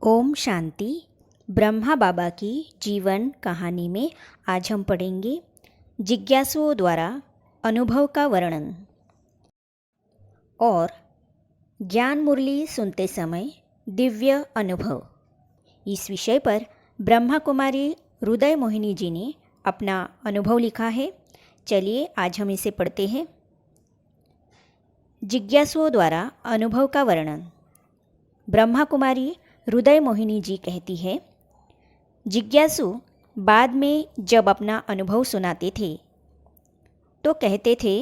ओम शांति। ब्रह्मा बाबा की जीवन कहानी में आज हम पढ़ेंगे जिज्ञासुओं द्वारा अनुभव का वर्णन और ज्ञान मुरली सुनते समय दिव्य अनुभव। इस विषय पर ब्रह्मा कुमारी हृदय मोहिनी जी ने अपना अनुभव लिखा है। चलिए आज हम इसे पढ़ते हैं। जिज्ञासुओं द्वारा अनुभव का वर्णन। ब्रह्मा कुमारी हृदय मोहिनी जी कहती है, जिज्ञासु बाद में जब अपना अनुभव सुनाते थे तो कहते थे,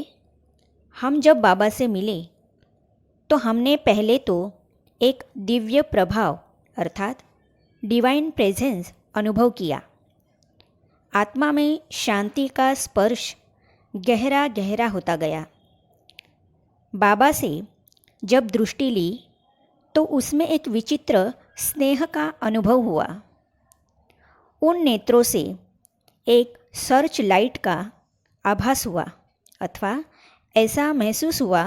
हम जब बाबा से मिले तो हमने पहले तो एक दिव्य प्रभाव अर्थात डिवाइन प्रेजेंस अनुभव किया। आत्मा में शांति का स्पर्श गहरा गहरा होता गया। बाबा से जब दृष्टि ली तो उसमें एक विचित्र स्नेह का अनुभव हुआ। उन नेत्रों से एक सर्च लाइट का आभास हुआ अथवा ऐसा महसूस हुआ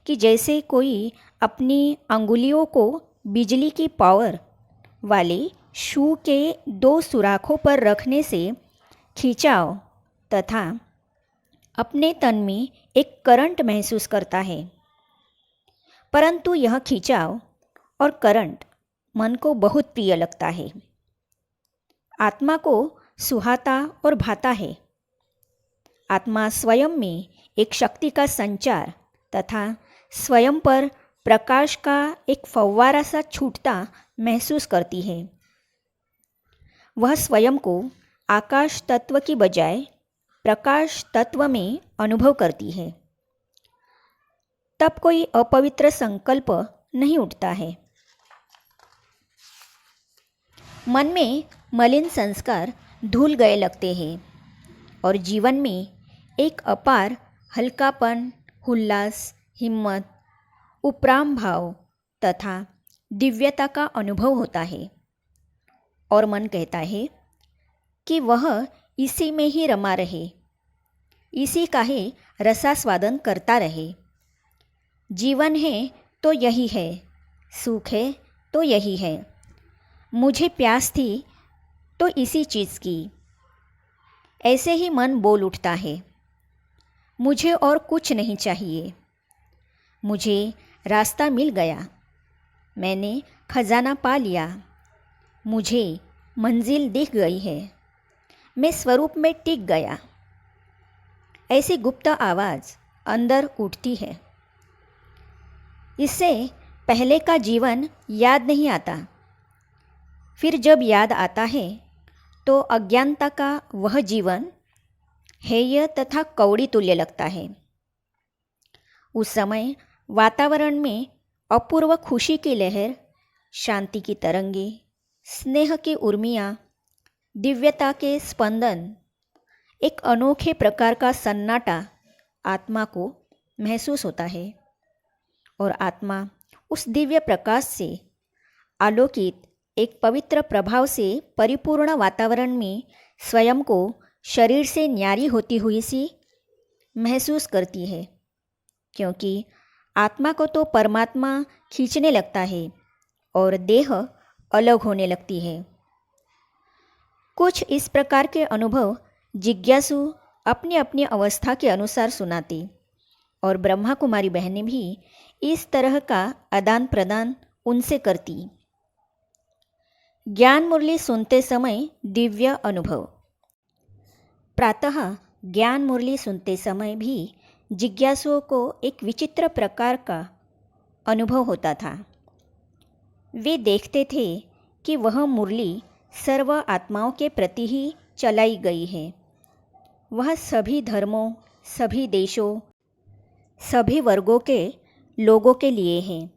कि जैसे कोई अपनी अंगुलियों को बिजली की पावर वाले शू के 2 सुराखों पर रखने से खिंचाव तथा अपने तन में एक करंट महसूस करता है। परंतु यह खिंचाव और करंट मन को बहुत प्रिय लगता है, आत्मा को सुहाता और भाता है। आत्मा स्वयं में एक शक्ति का संचार तथा स्वयं पर प्रकाश का एक फव्वारा सा छूटता महसूस करती है। वह स्वयं को आकाश तत्व की बजाय प्रकाश तत्व में अनुभव करती है। तब कोई अपवित्र संकल्प नहीं उठता है। मन में मलिन संस्कार धुल गए लगते हैं और जीवन में एक अपार हल्कापन, उल्लास, हिम्मत, उपराम भाव तथा दिव्यता का अनुभव होता है और मन कहता है कि वह इसी में ही रमा रहे, इसी का ही रसास्वादन करता रहे। जीवन है तो यही है, सुख है तो यही है। मुझे प्यास थी तो इसी चीज़ की। ऐसे ही मन बोल उठता है, मुझे और कुछ नहीं चाहिए। मुझे रास्ता मिल गया, मैंने खजाना पा लिया, मुझे मंजिल दिख गई है, मैं स्वरूप में टिक गया। ऐसी गुप्त आवाज़ अंदर उठती है। इससे पहले का जीवन याद नहीं आता। फिर जब याद आता है तो अज्ञानता का वह जीवन हेय तथा कौड़ी तुल्य लगता है। उस समय वातावरण में अपूर्व खुशी की लहर, शांति की तरंगे, स्नेह की उर्मियाँ, दिव्यता के स्पंदन, एक अनोखे प्रकार का सन्नाटा आत्मा को महसूस होता है और आत्मा उस दिव्य प्रकाश से आलोकित एक पवित्र प्रभाव से परिपूर्ण वातावरण में स्वयं को शरीर से न्यारी होती हुई सी महसूस करती है, क्योंकि आत्मा को तो परमात्मा खींचने लगता है और देह अलग होने लगती है। कुछ इस प्रकार के अनुभव जिज्ञासु अपनी अपनी अवस्था के अनुसार सुनाती और ब्रह्मा कुमारी बहनें भी इस तरह का आदान प्रदान उनसे करती। ज्ञान मुरली सुनते समय दिव्य अनुभव। प्रातः ज्ञान मुरली सुनते समय भी जिज्ञासुओं को एक विचित्र प्रकार का अनुभव होता था। वे देखते थे कि वह मुरली सर्व आत्माओं के प्रति ही चलाई गई है। वह सभी धर्मों, सभी देशों, सभी वर्गों के लोगों के लिए है।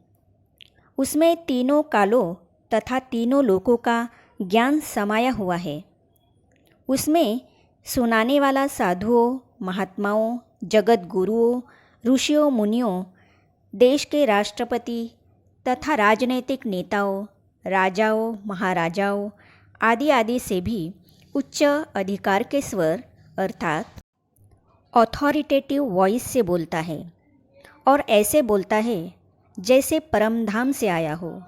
उसमें तीनों कालों तथा तीनों लोकों का ज्ञान समाया हुआ है। उसमें सुनाने वाला साधुओं, महात्माओं, जगत गुरुओं, ऋषियों, मुनियों, देश के राष्ट्रपति तथा राजनैतिक नेताओं, राजाओं, महाराजाओं आदि आदि से भी उच्च अधिकार के स्वर अर्थात ऑथोरिटेटिव वॉइस से बोलता है और ऐसे बोलता है जैसे परमधाम से आया हो।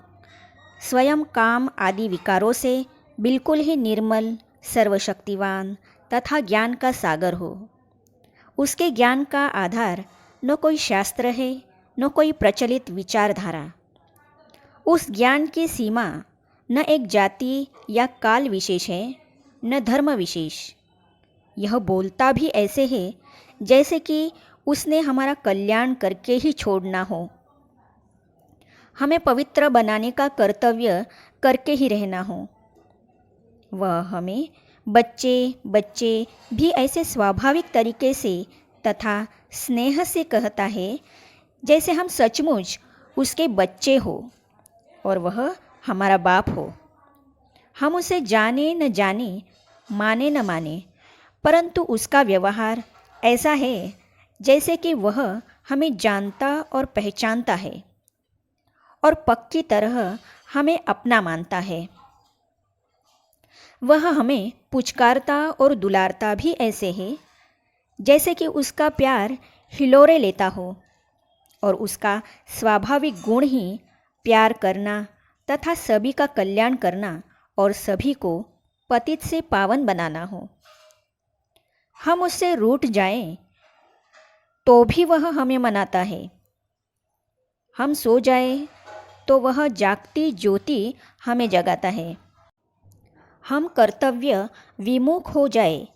स्वयं काम आदि विकारों से बिल्कुल ही निर्मल, सर्वशक्तिवान तथा ज्ञान का सागर हो। उसके ज्ञान का आधार न कोई शास्त्र है, न कोई प्रचलित विचारधारा। उस ज्ञान की सीमा न एक जाति या काल विशेष है, न धर्म विशेष। यह बोलता भी ऐसे है जैसे कि उसने हमारा कल्याण करके ही छोड़ना हो, हमें पवित्र बनाने का कर्तव्य करके ही रहना हो। वह हमें बच्चे बच्चे भी ऐसे स्वाभाविक तरीके से तथा स्नेह से कहता है जैसे हम सचमुच उसके बच्चे हो और वह हमारा बाप हो। हम उसे जाने न जाने, माने न माने, परंतु उसका व्यवहार ऐसा है जैसे कि वह हमें जानता और पहचानता है और पक्की तरह हमें अपना मानता है। वह हमें पुचकारता और दुलारता भी ऐसे है जैसे कि उसका प्यार हिलोरे लेता हो और उसका स्वाभाविक गुण ही प्यार करना तथा सभी का कल्याण करना और सभी को पतित से पावन बनाना हो। हम उससे रूठ जाएं तो भी वह हमें मनाता है। हम सो जाएं तो वह जागती ज्योति हमें जगाता है। हम कर्तव्य विमुख हो जाए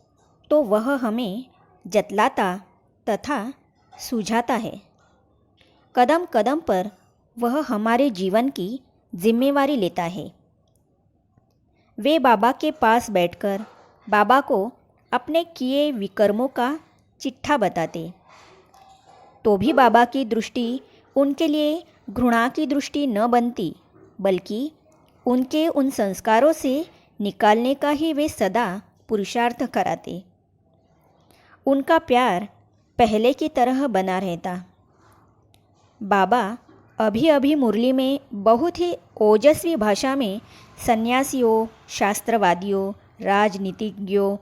तो वह हमें जतलाता तथा सुझाता है। कदम कदम पर वह हमारे जीवन की जिम्मेवारी लेता है। वे बाबा के पास बैठकर बाबा को अपने किए विकर्मों का चिट्ठा बताते, तो भी बाबा की दृष्टि उनके लिए घृणा की दृष्टि न बनती, बल्कि उनके उन संस्कारों से निकालने का ही वे सदा पुरुषार्थ कराते। उनका प्यार पहले की तरह बना रहता। बाबा अभी अभी मुरली में बहुत ही ओजस्वी भाषा में सन्यासियों, शास्त्रवादियों, राजनीतिज्ञों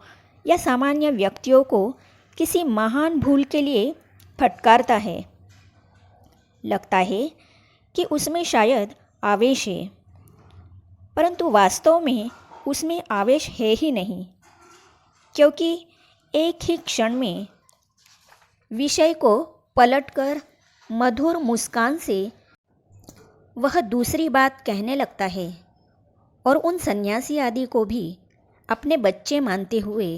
या सामान्य व्यक्तियों को किसी महान भूल के लिए फटकारता है। लगता है कि उसमें शायद आवेश है, परंतु वास्तव में उसमें आवेश है ही नहीं, क्योंकि एक ही क्षण में विषय को पलटकर मधुर मुस्कान से वह दूसरी बात कहने लगता है और उन सन्यासी आदि को भी अपने बच्चे मानते हुए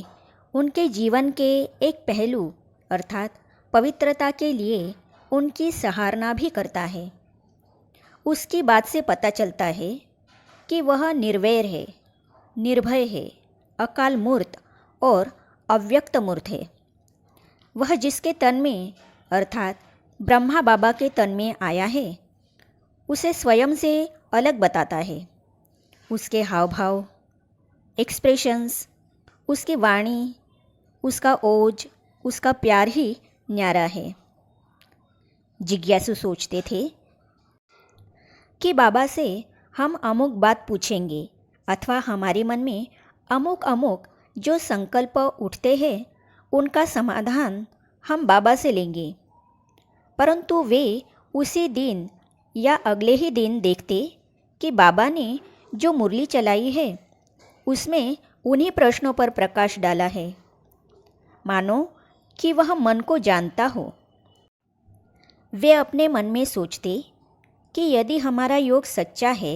उनके जीवन के एक पहलू अर्थात पवित्रता के लिए उनकी सराहना भी करता है। उसकी बात से पता चलता है कि वह निर्वैर है, निर्भय है, अकाल मूर्त और अव्यक्त मूर्त है। वह जिसके तन में अर्थात ब्रह्मा बाबा के तन में आया है उसे स्वयं से अलग बताता है। उसके हाव भाव, एक्सप्रेशंस, उसकी वाणी, उसका ओज, उसका प्यार ही न्यारा है। जिज्ञासु सोचते थे कि बाबा से हम अमुक बात पूछेंगे अथवा हमारे मन में अमुक अमुक जो संकल्प उठते हैं उनका समाधान हम बाबा से लेंगे, परंतु वे उसी दिन या अगले ही दिन देखते कि बाबा ने जो मुरली चलाई है उसमें उन्हीं प्रश्नों पर प्रकाश डाला है, मानो कि वह मन को जानता हो। वे अपने मन में सोचते कि यदि हमारा योग सच्चा है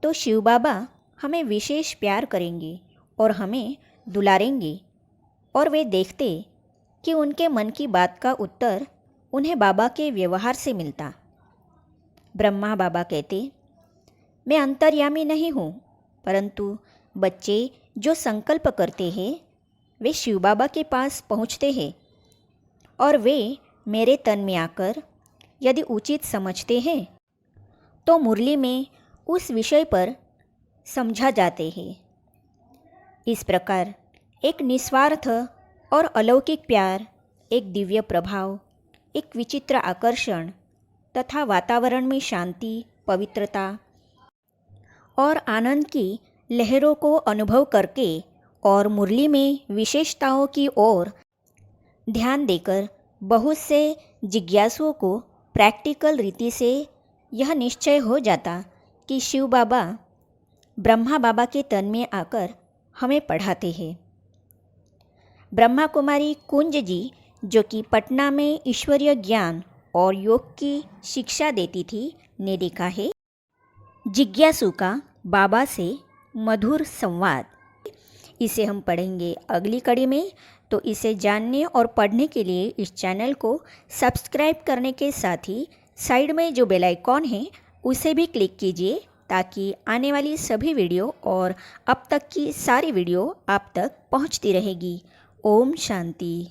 तो शिव बाबा हमें विशेष प्यार करेंगे और हमें दुलारेंगे, और वे देखते कि उनके मन की बात का उत्तर उन्हें बाबा के व्यवहार से मिलता। ब्रह्मा बाबा कहते, मैं अंतर्यामी नहीं हूँ, परंतु बच्चे जो संकल्प करते हैं वे शिव बाबा के पास पहुँचते हैं और वे मेरे तन में आकर यदि उचित समझते हैं तो मुरली में उस विषय पर समझा जाते हैं। इस प्रकार एक निस्वार्थ और अलौकिक प्यार, एक दिव्य प्रभाव, एक विचित्र आकर्षण तथा वातावरण में शांति, पवित्रता और आनंद की लहरों को अनुभव करके और मुरली में विशेषताओं की ओर ध्यान देकर बहुत से जिज्ञासुओं को प्रैक्टिकल रीति से यह निश्चय हो जाता कि शिव बाबा ब्रह्मा बाबा के तन में आकर हमें पढ़ाते हैं। ब्रह्मा कुमारी कुंज जी, जो कि पटना में ईश्वरीय ज्ञान और योग की शिक्षा देती थी, ने लिखा है, जिज्ञासु का बाबा से मधुर संवाद। इसे हम पढ़ेंगे अगली कड़ी में। तो इसे जानने और पढ़ने के लिए इस चैनल को सब्सक्राइब करने के साथ ही साइड में जो बेल आइकॉन है उसे भी क्लिक कीजिए, ताकि आने वाली सभी वीडियो और अब तक की सारी वीडियो आप तक पहुंचती रहेगी। ओम शांति।